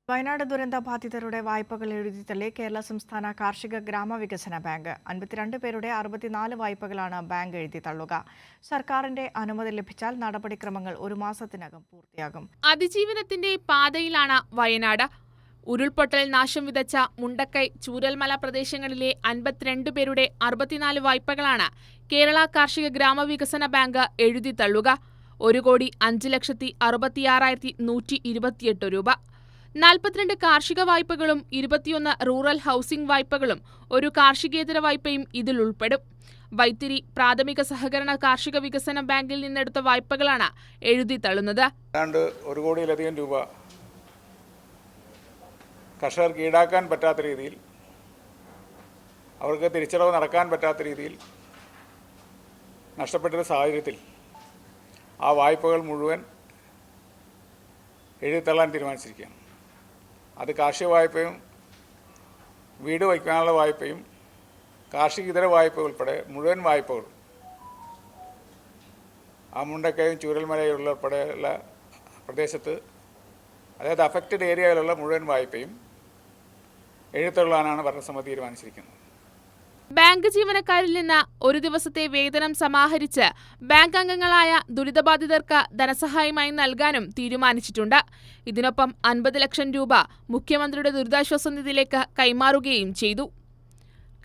വയനാട് ദുരന്ത ബാധിതരുടെ വായ്പകൾ എഴുതിത്തള്ളി കേരള സംസ്ഥാന കാർഷിക ഗ്രാമവികസന ബാങ്ക് 52 പേരുടെ 64 വായ്പകളാണ് ബാങ്ക് എഴുതിത്തള്ളുക. സർക്കാരിന്റെ അനുമതി ലഭിച്ചാൽ നടപടിക്രമങ്ങൾ ഒരു മാസത്തിനകം പൂർത്തിയാകും. അതിജീവനത്തിന്റെ പാതയിലാണ് വയനാട്. ഉരുൾപൊട്ടൽ നാശം വിതച്ച മുണ്ടക്കൈ, ചൂരൽമല പ്രദേശങ്ങളിലെ 52 പേരുടെ 64 വായ്പകളാണ് കേരള കാർഷിക ഗ്രാമവികസന ബാങ്ക് എഴുതിത്തള്ളുക. 1,05,66,128 രൂപ. 42 കാർഷിക വായ്പകളും 21 റൂറൽ ഹൗസിംഗ് വായ്പകളും ഒരു കാർഷികേതര വായ്പയും ഇതിൽ ഉൾപ്പെടും. വൈത്തിരി പ്രാഥമിക സഹകരണ കാർഷിക വികസന ബാങ്കിൽ നിന്നെടുത്ത വായ്പകളാണ് എഴുതിത്തള്ളുന്നത്. 1 കോടിയിലധികം രൂപ കർഷകർക്ക് ഈടാക്കാൻ പറ്റാത്ത രീതിയിൽ, അവർക്ക് തിരിച്ചടവ് നടക്കാൻ പറ്റാത്ത രീതിയിൽ നഷ്ടപ്പെട്ട സാഹചര്യത്തിൽ ആ വായ്പകൾ മുഴുവൻ എഴുതിത്തള്ളാൻ തീരുമാനിച്ചിരിക്കുകയാണ്. അത് കാർഷിക വായ്പയും വീട് വയ്ക്കാനുള്ള വായ്പയും കാർഷിക ഇതര വായ്പ ഉൾപ്പെടെ മുഴുവൻ വായ്പകളും ആ മുണ്ടക്കയും ചൂരൽമലയുള്ള ഉൾപ്പെടെയുള്ള പ്രദേശത്ത്, അതായത് അഫക്റ്റഡ് ഏരിയയിലുള്ള മുഴുവൻ വായ്പയും എഴുതിത്തള്ളാനാണ് ഭരണസമിതി തീരുമാനിച്ചിരിക്കുന്നത്. ബാങ്ക് ജീവനക്കാരിൽ നിന്ന് ഒരു ദിവസത്തെ വേതനം സമാഹരിച്ച് ബാങ്ക് അംഗങ്ങളായ ദുരിതബാധിതർക്ക് ധനസഹായമായി നൽകാനും തീരുമാനിച്ചിട്ടുണ്ട്. ഇതിനൊപ്പം 50 ലക്ഷം രൂപ മുഖ്യമന്ത്രിയുടെ ദുരിതാശ്വാസ നിധിയിലേക്ക് കൈമാറുകയും ചെയ്തു.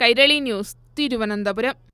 കൈരളി ന്യൂസ്, തിരുവനന്തപുരം.